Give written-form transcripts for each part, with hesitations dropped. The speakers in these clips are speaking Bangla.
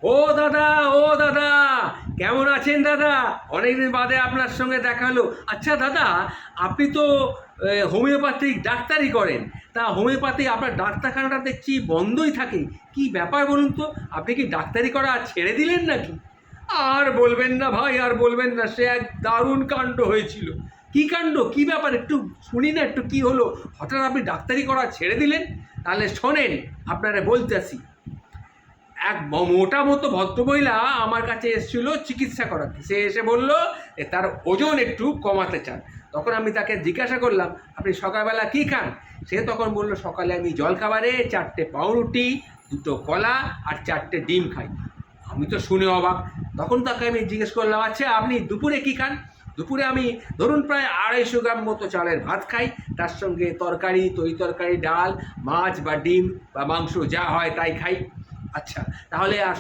ও দাদা, ও দাদা, কেমন আছেন দাদা? অনেকদিন বাদে আপনার সঙ্গে দেখা হলো। আচ্ছা দাদা, আপনি তো হোমিওপ্যাথিক ডাক্তারি করেন। তা হোমিওপ্যাথি আপনার ডাক্তারখানাটা দেখছি বন্ধই থাকে। কি ব্যাপার বলুন তো? আপনি কি ডাক্তারি করা ছেড়ে দিলেন নাকি? আর বলবেন না ভাই, আর বলবেন না, সে এক দারুণ কাণ্ড হয়েছিল। কি কাণ্ড, কি ব্যাপার, একটু শুনি না, একটু কি হলো? হঠাৎ আপনি ডাক্তারি করা ছেড়ে দিলেন? তাহলে শোনেন, আপনারা বলতেছি। এক মোটা মতো ভদ্রমহিলা আমার কাছে এসেছিল চিকিৎসা করাতে। সে এসে বলল তার ওজন একটু কমাতে চান। তখন আমি তাকে জিজ্ঞাসা করলাম, আপনি সকালবেলা কী খান? সে তখন বলল, সকালে আমি জলখাবারে 4টে পাউরুটি, 2টো কলা আর 4টে ডিম খাই। আমি তো শুনে অবাক। তখন তাকে আমি জিজ্ঞেস করলাম, আচ্ছা আপনি দুপুরে কী খান? দুপুরে আমি ধরুন প্রায় 250 গ্রাম মতো চালের ভাত খাই, তার সঙ্গে তরকারি, তরকারি, ডাল, মাছ বা ডিম বা মাংস যা হয় তাই খাই। আচ্ছা, তাহলে আর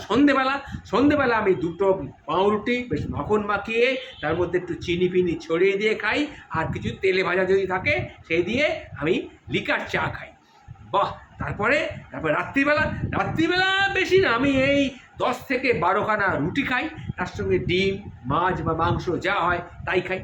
সন্ধেবেলা আমি 2টো পাউরুটি বেশ মাখন মাখিয়ে তার মধ্যে একটু চিনি ফিনি ছড়িয়ে দিয়ে খাই, আর কিছু তেলে ভাজা যদি থাকে সেই দিয়ে আমি লিকার চা খাই। বাহ! তারপরে রাত্রিবেলা বেশি না, আমি এই 10 থেকে 12খানা রুটি খাই, তার সঙ্গে ডিম, মাছ বা মাংস যা হয় তাই খাই।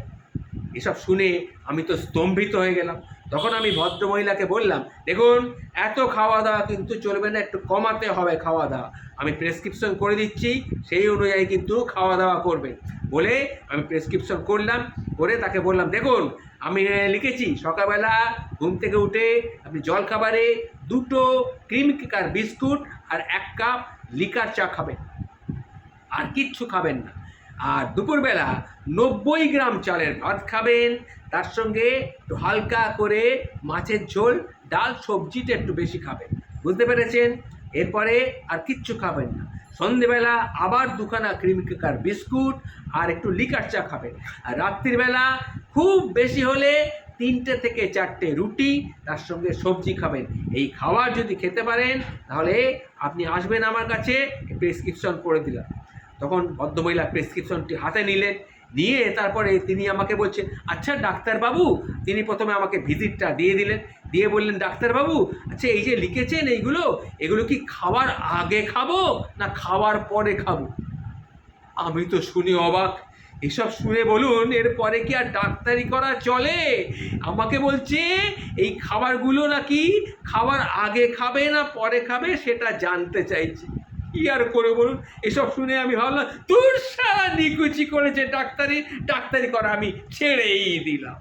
এসব শুনে আমি তো স্তম্ভিত হয়ে গেলাম। তখন আমি ভদ্রমহিলাকে বললাম, দেখুন, এত খাওয়া দাওয়া কিন্তু চলবে না, একটু কমাতে হবে খাওয়া দাওয়া। আমি প্রেসক্রিপশন করে দিচ্ছি, সেই অনুযায়ী কিন্তু খাওয়া দাওয়া করবেন। বলে আমি প্রেসক্রিপশন করলাম, করে তাকে বললাম, দেখুন, আমি লিখেছি সকালবেলা ঘুম থেকে উঠে আপনি জলখাবারে 2টো ক্রিম কেকার বিস্কুট আর 1 কাপ লিকার চা খাবেন, আর কিচ্ছু খাবেন না। আর দুপুরবেলা 90 গ্রাম চালের ভাত খাবেন, তার সঙ্গে একটু হালকা করে মাছের ঝোল, ডাল, সবজিটা একটু বেশি খাবেন। বুঝতে পেরেছেন? এরপরে আর কিচ্ছু খাবেন না। সন্ধেবেলা আবার 2খানা ক্রিম কেকার বিস্কুট আর একটু লিকার চা খাবেন। আর রাত্রিবেলা খুব বেশি হলে 3টে থেকে 4টে রুটি, তার সঙ্গে সবজি খাবেন। এই খাবার যদি খেতে পারেন তাহলে আপনি আসবেন আমার কাছে, প্রেসক্রিপশন করে দিলাম। তখন ভদ্রমহিলা প্রেসক্রিপশনটি হাতে নিলেন, নিয়ে তারপরে তিনি আমাকে বলছেন, আচ্ছা ডাক্তারবাবু, তিনি প্রথমে আমাকে ভিজিটটা দিয়ে দিলেন, দিয়ে বললেন, ডাক্তারবাবু, আচ্ছা এই যে লিখেছেন এগুলো কি খাওয়ার আগে খাবো না খাওয়ার পরে খাবো? আমি তো শুনে অবাক। এসব শুনে বলুন, এরপরে কি আর ডাক্তারি করা চলে? আমাকে বলছে এই খাবারগুলো নাকি খাওয়ার আগে খাবে না পরে খাবে সেটা জানতে চাইছি। কি আর করে বলুন? এসব শুনে আমি ভাবলাম, তোর সারা নিকুচি করেছে ডাক্তারি করা আমি ছেড়েই দিলাম।